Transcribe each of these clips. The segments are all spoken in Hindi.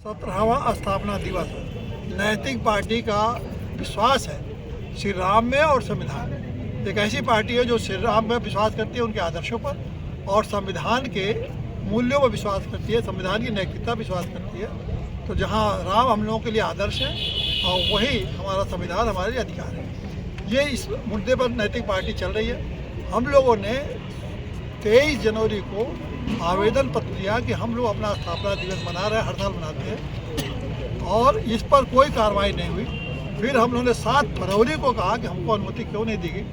17वां स्थापना दिवस नैतिक पार्टी का विश्वास है श्री राम में और संविधान में। एक ऐसी पार्टी है जो श्री राम में विश्वास करती है, उनके आदर्शों पर, और संविधान के मूल्यों पर विश्वास करती है, संविधान की नैतिकता विश्वास करती है। तो जहां राम हम लोगों के लिए आदर्श है और वही हमारा संविधान हमारे लिए अधिकार है। ये इस मुद्दे पर नैतिक पार्टी चल रही है। हम लोगों ने 23 जनवरी को आवेदन पत्र दिया कि हम लोग अपना स्थापना दिवस मना रहे हैं, हर साल मनाते हैं, और इस पर कोई कार्रवाई नहीं हुई। फिर हम लोगों ने 7 फरवरी को कहा कि हमको अनुमति क्यों नहीं दी गई,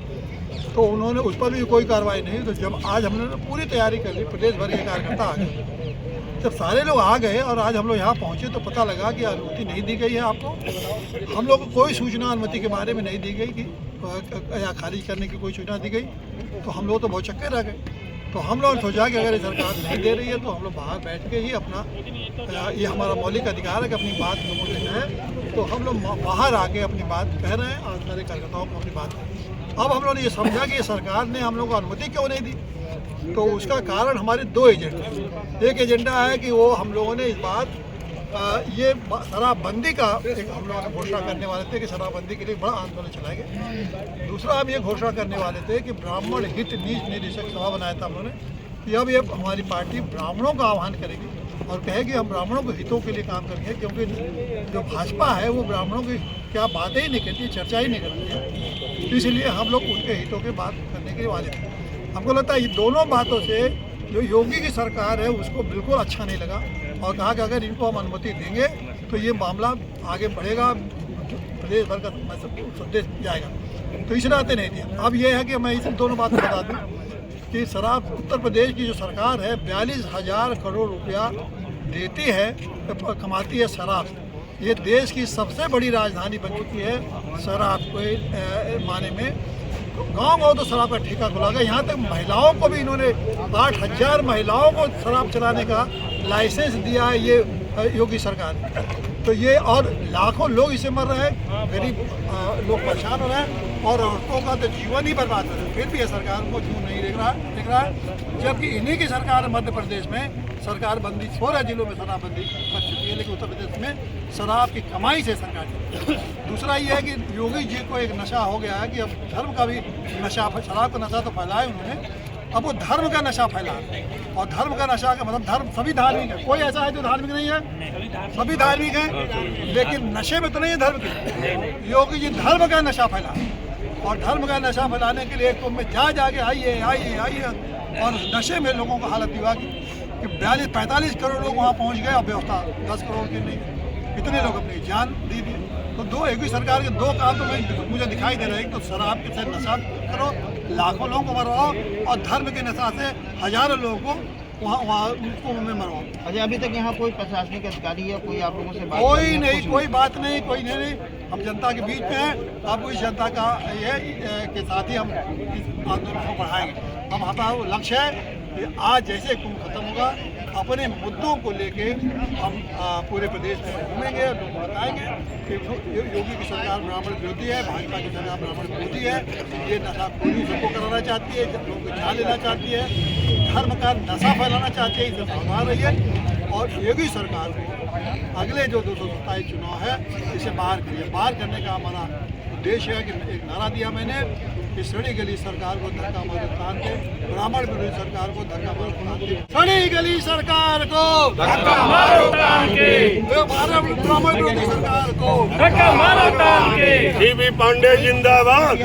तो उन्होंने उस पर भी कोई कार्रवाई नहीं। तो जब आज हम लोगों ने पूरी तैयारी कर ली, प्रदेश भर के कार्यकर्ता आ गए, जब सारे लोग आ गए और आज हम लोग यहाँ पहुँचे तो पता लगा कि अनुमति नहीं दी गई है आपको। हम लोग को कोई सूचना अनुमति के बारे में नहीं दी गई कि या खारिज करने की कोई सूचना दी गई, तो हम लोग तो बहुत चक्के रह गए। तो हम लोगों ने सोचा कि अगर सरकार नहीं दे रही है तो हम लोग बाहर बैठ के ही अपना, ये हमारा मौलिक अधिकार है कि अपनी बात लोगों से कहें, तो हम लोग बाहर आके अपनी बात कह रहे हैं और सारे कार्यकर्ताओं को अपनी बात करें। अब हम लोगों ने ये समझा कि सरकार ने हम लोग को अनुमति क्यों नहीं दी, तो उसका कारण हमारे 2 एजेंडा। एक एजेंडा है कि वो हम लोगों ने इस बार ये शराबबंदी का एक हम लोगों ने घोषणा करने वाले थे कि शराबबंदी के लिए बड़ा आंदोलन चलाएंगे। दूसरा हम ये घोषणा करने वाले थे कि ब्राह्मण हित नीच निदेशक सभा बनाया था हम लोगों ने कि अब ये हमारी पार्टी ब्राह्मणों का आह्वान करेगी और कहेगी हम ब्राह्मणों के हितों के लिए काम करेंगे, क्योंकि जो भाजपा है वो ब्राह्मणों की क्या बातें ही नहीं करती, चर्चा ही नहीं करती है। इसलिए हम लोग उनके हितों की बात करने के वाले थे। हमको लगता है ये दोनों बातों से जो योगी की सरकार है उसको बिल्कुल अच्छा नहीं लगा और कहा कि अगर इनको हम अनुमति देंगे तो ये मामला आगे बढ़ेगा, प्रदेश भर का संदेश जाएगा, तो इस नाते नहीं दिया। अब ये है कि मैं इस दोनों बातें बता दूं कि शराब उत्तर प्रदेश की जो सरकार है 42,000 करोड़ रुपया देती है, कमाती है शराब। ये देश की सबसे बड़ी राजधानी बन चुकी है शराब के माने में। गाँव तो शराब का ठेका खुला गया, यहाँ तक महिलाओं को भी इन्होंने 8,000 महिलाओं को शराब चलाने का लाइसेंस दिया है ये योगी सरकार ने। तो ये और लाखों लोग इसे मर रहे हैं, गरीब लोग परेशान हो रहे हैं और औरतों का तो जीवन ही बर्बाद हो रहा है। फिर भी ये सरकार को क्यों नहीं देख रहा है, जबकि इन्हीं की सरकार मध्य प्रदेश में सरकार बंदी 16 जिलों में शराबबंदी कर चुकी है, लेकिन उत्तर प्रदेश में शराब की कमाई से सरकार चलती है। दूसरा ये है कि योगी जी को एक नशा हो गया है कि अब धर्म का भी नशा, शराब का नशा तो फैलाया उन्होंने, अब वो धर्म का नशा फैला। और धर्म का नशा का मतलब धर्म सभी धार्मिक है, कोई ऐसा है जो धार्मिक नहीं है, सभी धार्मिक हैं, लेकिन नशे में तो नहीं है धर्म के। योगी जी धर्म का नशा फैला और धर्म का नशा फैलाने के लिए में जाके आइए आइए आइए, और नशे में लोगों को हालत हुआ कि 42-45 करोड़ लोग वहाँ पहुँच गए और व्यवस्था 10 करोड़ की नहीं, इतने लोग अपनी जान दे दिए। तो दो योगी सरकार के 2 काम तो मुझे दिखाई दे रहे हैं, तो शराब के साथ नशा करो, लाखों लोगों को मरवाओ, और धर्म के नशा से हजारों लोगों को वहाँ उनको में मरवाओ। अच्छा, अभी तक यहाँ कोई प्रशासनिक अधिकारी या कोई आप लोगों से बात कोई नहीं, कोई बात नहीं, कोई नहीं। हम जनता के बीच में हैं, अब इस जनता का ये के साथ ही हम इस आंदोलन को बढ़ाएंगे। हम हमारा लक्ष्य है कि आज जैसे कुंभ खत्म होगा, अपने मुद्दों को लेके हम पूरे प्रदेश में घूमेंगे, लोग बताएंगे कि योगी की सरकार ब्राह्मण विरोधी है, भाजपा की सरकार ब्राह्मण विरोधी है, ये नशाखोरी सबको कराना चाहती है, लोगों को छा लेना चाहती है, धर्म का नशा फैलाना चाहती है, इसे सावधान रहिए। और योगी सरकार को अगले जो 227 चुनाव है इसे बाहर करिए। बाहर करने का हमारा उद्देश्य है कि एक नारा दिया मैंने कि सड़ी गली सरकार को धक्का मारो तान के, ब्राह्मण विरोधी सरकार को धक्का मारो तान के, सड़ी गली सरकार को धक्का मारो तान के, ब्राह्मण विरोधी सरकार को धक्का मारो तान के। टीबी पांडे जिंदाबाद।